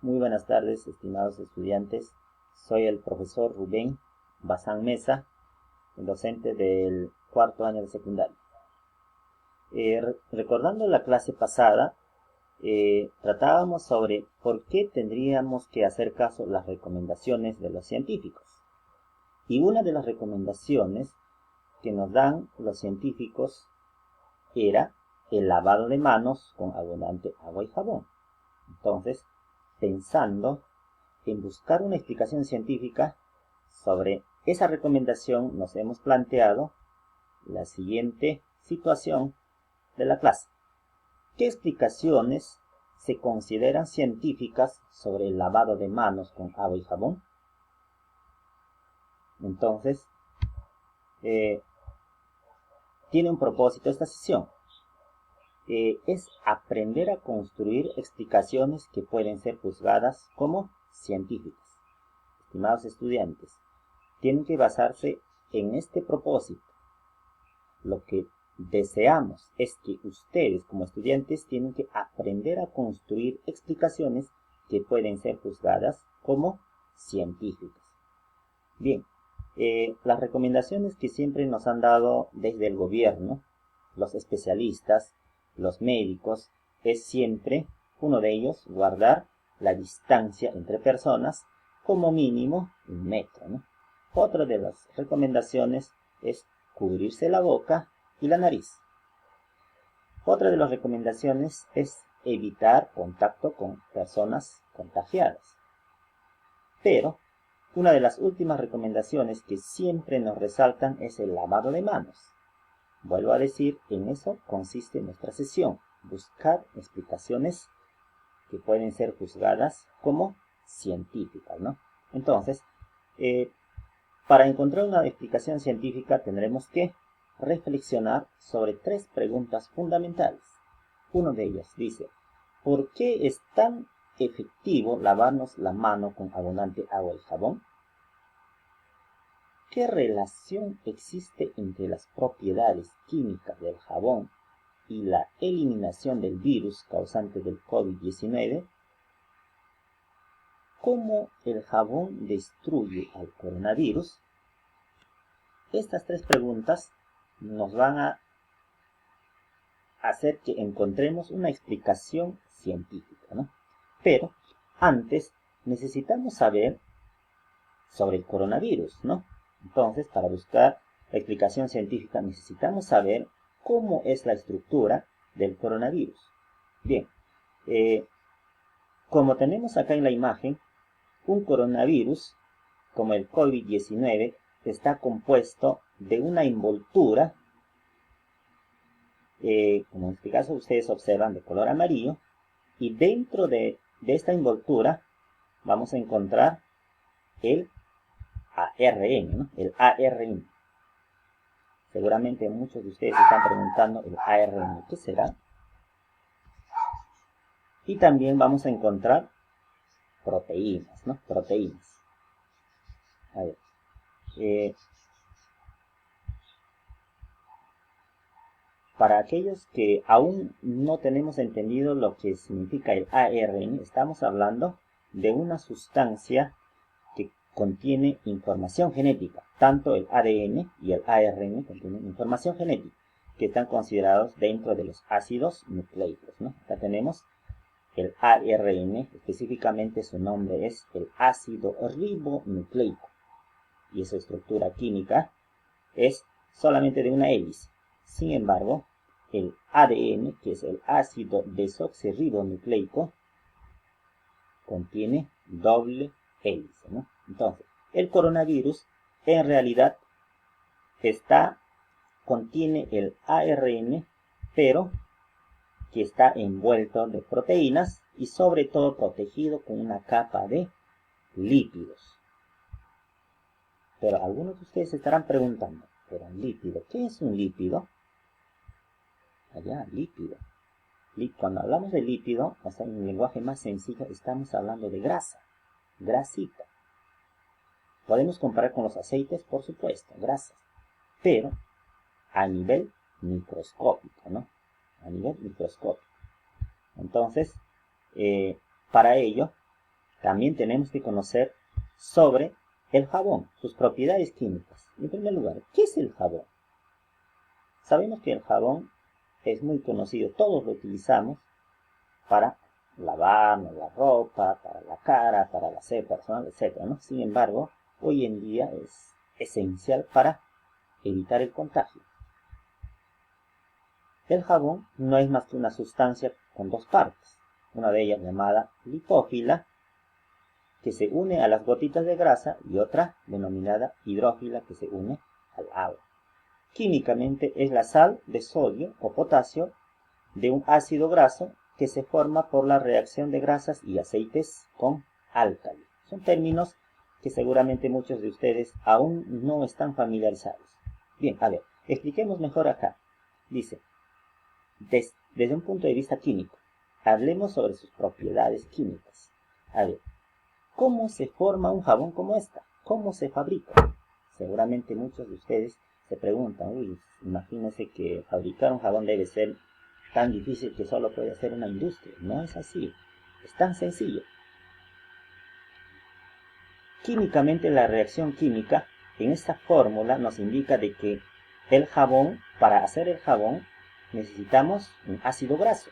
Muy buenas tardes, estimados estudiantes. Soy el profesor Rubén Bazán Mesa, el docente del cuarto año de secundaria. Recordando la clase pasada, tratábamos sobre por qué tendríamos que hacer caso a las recomendaciones de los científicos. Y una de las recomendaciones que nos dan los científicos era el lavado de manos con abundante agua y jabón. Entonces, pensando en buscar una explicación científica sobre esa recomendación, nos hemos planteado la siguiente situación de la clase. ¿Qué explicaciones se consideran científicas sobre el lavado de manos con agua y jabón? Entonces, tiene un propósito esta sesión. Es aprender a construir explicaciones que pueden ser juzgadas como científicas. Estimados estudiantes, tienen que basarse en este propósito. Lo que deseamos es que ustedes como estudiantes tienen que aprender a construir explicaciones que pueden ser juzgadas como científicas. Bien, las recomendaciones que siempre nos han dado desde el gobierno, los especialistas, los médicos, es siempre, uno de ellos, guardar la distancia entre personas como mínimo 1 metro, ¿no? Otra de las recomendaciones es cubrirse la boca y la nariz. Otra de las recomendaciones es evitar contacto con personas contagiadas. Pero una de las últimas recomendaciones que siempre nos resaltan es el lavado de manos. Vuelvo a decir, en eso consiste nuestra sesión, buscar explicaciones que pueden ser juzgadas como científicas, ¿no? Entonces, para encontrar una explicación científica tendremos que reflexionar sobre 3 preguntas fundamentales. Uno de ellas dice, ¿por qué es tan efectivo lavarnos la mano con abundante agua y jabón? ¿Qué relación existe entre las propiedades químicas del jabón y la eliminación del virus causante del COVID-19? ¿Cómo el jabón destruye al coronavirus? Estas 3 preguntas nos van a hacer que encontremos una explicación científica, ¿no? Pero antes necesitamos saber sobre el coronavirus, ¿no? Entonces, para buscar la explicación científica necesitamos saber cómo es la estructura del coronavirus. Bien, como tenemos acá en la imagen, un coronavirus, como el COVID-19, está compuesto de una envoltura, como en este caso ustedes observan, de color amarillo, y dentro de esta envoltura vamos a encontrar el ARN, ¿no? El ARN. Seguramente muchos de ustedes están preguntando el ARN, ¿qué será? Y también vamos a encontrar proteínas, ¿no? Proteínas. A ver. Para aquellos que aún no tenemos entendido lo que significa el ARN, estamos hablando de una sustancia que contiene información genética. Tanto el ADN y el ARN contienen información genética, que están considerados dentro de los ácidos nucleicos, ¿no? Acá tenemos el ARN, específicamente su nombre es el ácido ribonucleico, y su estructura química es solamente de una hélice. Sin embargo, el ADN, que es el ácido desoxirribonucleico, contiene doble hélice, ¿no? Entonces, el coronavirus en realidad contiene el ARN, pero que está envuelto de proteínas y sobre todo protegido con una capa de lípidos. Pero algunos de ustedes se estarán preguntando, ¿pero un lípido? ¿Qué es un lípido? Allá, lípido. Cuando hablamos de lípido, o sea, en un lenguaje más sencillo, estamos hablando de grasa, grasita. Podemos comparar con los aceites, por supuesto, grasas, pero a nivel microscópico, ¿no? A nivel microscópico. Entonces, para ello, también tenemos que conocer sobre el jabón, sus propiedades químicas. En primer lugar, ¿qué es el jabón? Sabemos que el jabón es muy conocido, todos lo utilizamos para lavarnos la ropa, para la cara, para la aseo personal, etc., ¿no? Sin embargo, hoy en día es esencial para evitar el contagio. El jabón no es más que una sustancia con dos partes, una de ellas llamada lipófila, que se une a las gotitas de grasa, y otra denominada hidrófila, que se une al agua. Químicamente es la sal de sodio o potasio de un ácido graso que se forma por la reacción de grasas y aceites con álcali. Son términos que seguramente muchos de ustedes aún no están familiarizados. Bien, a ver, expliquemos mejor acá. Dice, desde un punto de vista químico, hablemos sobre sus propiedades químicas. A ver, ¿cómo se forma un jabón como esta? ¿Cómo se fabrica? Seguramente muchos de ustedes se preguntan, uy, imagínense que fabricar un jabón debe ser tan difícil que solo puede hacer una industria. No es así, es tan sencillo. Químicamente, la reacción química en esta fórmula nos indica de que el jabón, para hacer el jabón, necesitamos un ácido graso.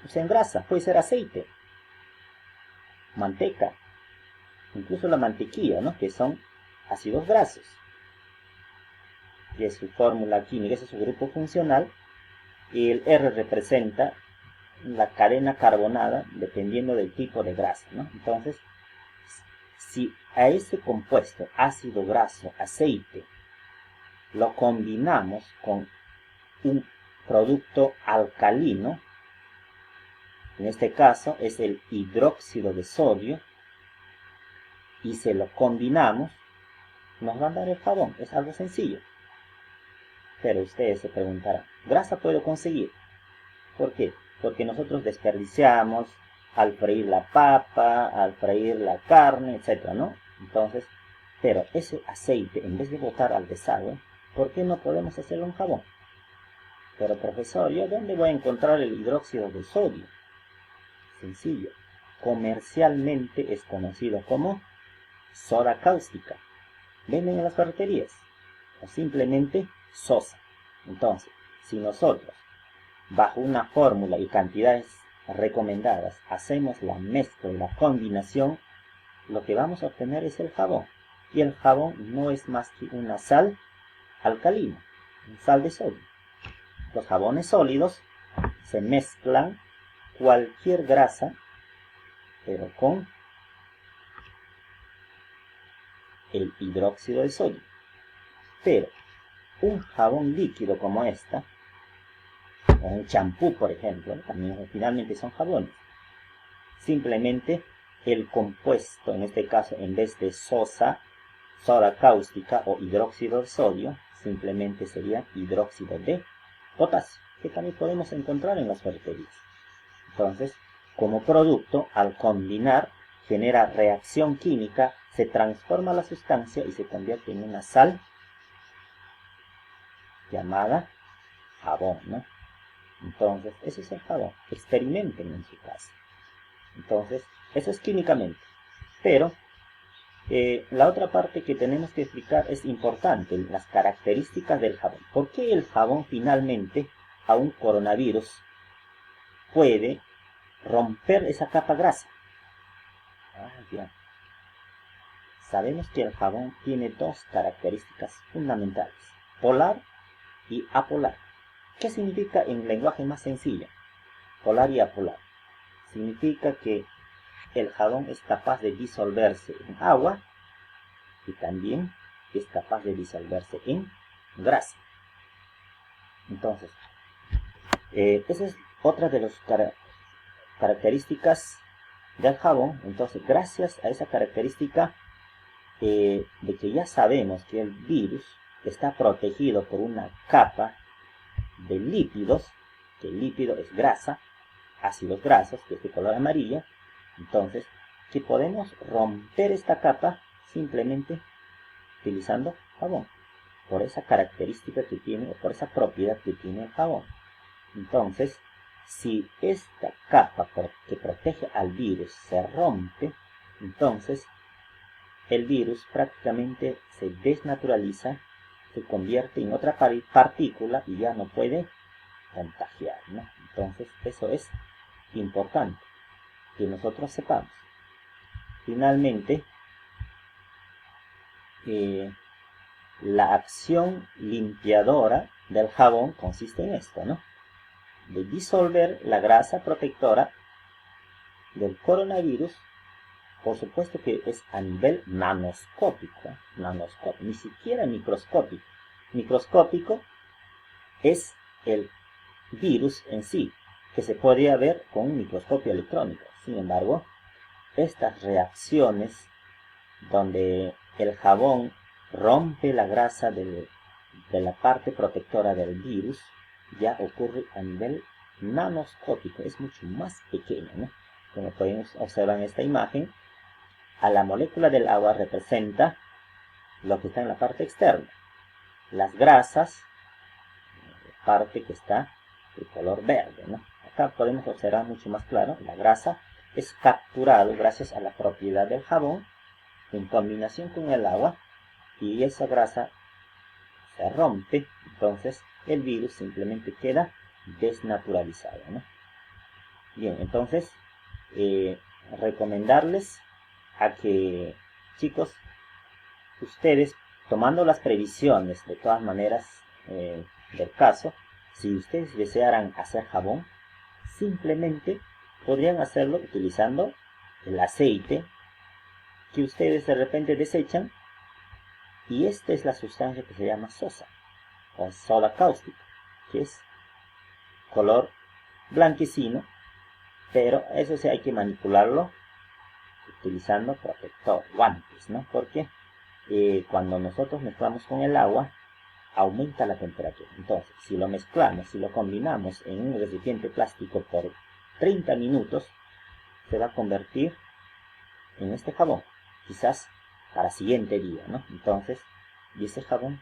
O sea, en grasa, puede ser aceite, manteca, incluso la mantequilla, ¿no? Que son ácidos grasos. Y es su fórmula química, ese es su grupo funcional. Y el R representa la cadena carbonada dependiendo del tipo de grasa, ¿no? Entonces, si a ese compuesto ácido graso, aceite, lo combinamos con un producto alcalino, en este caso es el hidróxido de sodio, y se lo combinamos, nos va a dar el jabón. Es algo sencillo. Pero ustedes se preguntarán, ¿grasa puedo conseguir? ¿Por qué? Porque nosotros desperdiciamos al freír la papa, al freír la carne, etc., ¿no? Entonces, pero ese aceite, en vez de botar al desagüe, ¿por qué no podemos hacerlo un jabón? Pero profesor, ¿yo dónde voy a encontrar el hidróxido de sodio? Sencillo. Comercialmente es conocido como soda cáustica. Venden en las ferreterías. O simplemente sosa. Entonces, si nosotros, bajo una fórmula y cantidades recomendadas, hacemos la mezcla y la combinación, lo que vamos a obtener es el jabón. Y el jabón no es más que una sal alcalina, una sal de sodio. Los jabones sólidos se mezclan cualquier grasa, pero con el hidróxido de sodio. Pero un jabón líquido como esta, o un champú, por ejemplo, también finalmente son jabones. Simplemente el compuesto, en este caso, en vez de soda cáustica o hidróxido de sodio, simplemente sería hidróxido de potasio, que también podemos encontrar en las ferreterías. Entonces, como producto, al combinar, genera reacción química, se transforma la sustancia y se convierte en una sal llamada jabón, ¿no? Entonces, ese es el jabón. Experimenten en su casa. Entonces, eso es químicamente. Pero, la otra parte que tenemos que explicar es importante, las características del jabón. ¿Por qué el jabón finalmente a un coronavirus puede romper esa capa grasa? Ya. Sabemos que el jabón tiene dos características fundamentales, polar y apolar. ¿Qué significa en lenguaje más sencillo? Polar y apolar. Significa que el jabón es capaz de disolverse en agua y también es capaz de disolverse en grasa. Entonces, esa es otra de las características del jabón. Entonces, gracias a esa característica de que ya sabemos que el virus está protegido por una capa de lípidos, que el lípido es grasa, ácidos grasos, que es de color amarillo, entonces, que podemos romper esta capa simplemente utilizando jabón, por esa característica que tiene, o por esa propiedad que tiene el jabón. Entonces, si esta capa que protege al virus se rompe, Entonces, el virus prácticamente se desnaturaliza, se convierte en otra partícula y ya no puede contagiar, ¿no? Entonces, eso es importante que nosotros sepamos. Finalmente, la acción limpiadora del jabón consiste en esto, ¿no? De disolver la grasa protectora del coronavirus. Por supuesto que es a nivel nanoscópico, ni siquiera microscópico. Microscópico es el virus en sí, que se podría ver con un microscopio electrónico. Sin embargo, estas reacciones donde el jabón rompe la grasa de la parte protectora del virus, ya ocurre a nivel nanoscópico, es mucho más pequeño, ¿no? Como pueden observar en esta imagen, a la molécula del agua representa lo que está en la parte externa. Las grasas, la parte que está de color verde, ¿no? Acá podemos observar mucho más claro, la grasa es capturado gracias a la propiedad del jabón en combinación con el agua, y esa grasa se rompe, entonces el virus simplemente queda desnaturalizado, ¿no? Bien, entonces recomendarles a que, chicos, ustedes, tomando las previsiones de todas maneras del caso, si ustedes desearan hacer jabón, simplemente podrían hacerlo utilizando el aceite que ustedes de repente desechan, y esta es la sustancia que se llama sosa o soda cáustica, que es color blanquecino, pero eso sí hay que manipularlo utilizando protector, guantes, ¿no? Porque cuando nosotros mezclamos con el agua, aumenta la temperatura. Entonces, si lo mezclamos, si lo combinamos en un recipiente plástico por 30 minutos, se va a convertir en este jabón, quizás para siguiente día, ¿no? Entonces, y ese jabón,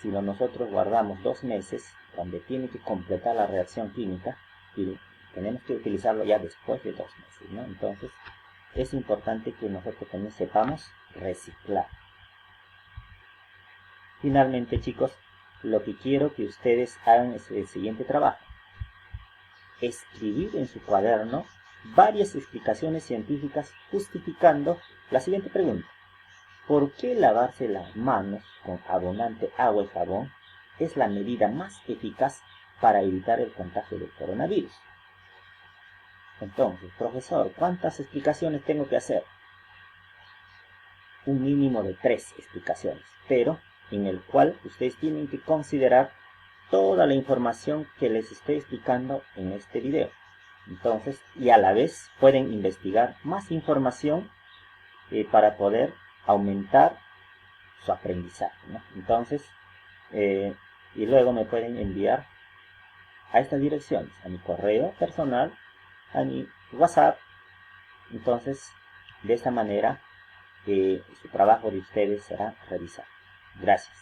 si lo nosotros guardamos 2 meses, donde tiene que completar la reacción química, y tenemos que utilizarlo ya después de 2 meses, ¿no? Entonces, es importante que nosotros también sepamos reciclar. Finalmente, chicos, lo que quiero que ustedes hagan es el siguiente trabajo. Escribir en su cuaderno varias explicaciones científicas justificando la siguiente pregunta. ¿Por qué lavarse las manos con abundante agua y jabón es la medida más eficaz para evitar el contagio del coronavirus? Entonces, profesor, ¿cuántas explicaciones tengo que hacer? Un mínimo de 3 explicaciones, pero en el cual ustedes tienen que considerar toda la información que les estoy explicando en este video. Entonces, y a la vez pueden investigar más información para poder aumentar su aprendizaje, ¿no? Entonces, y luego me pueden enviar a estas direcciones, a mi correo personal, a mi WhatsApp. Entonces, de esta manera, su trabajo de ustedes será revisado. Gracias.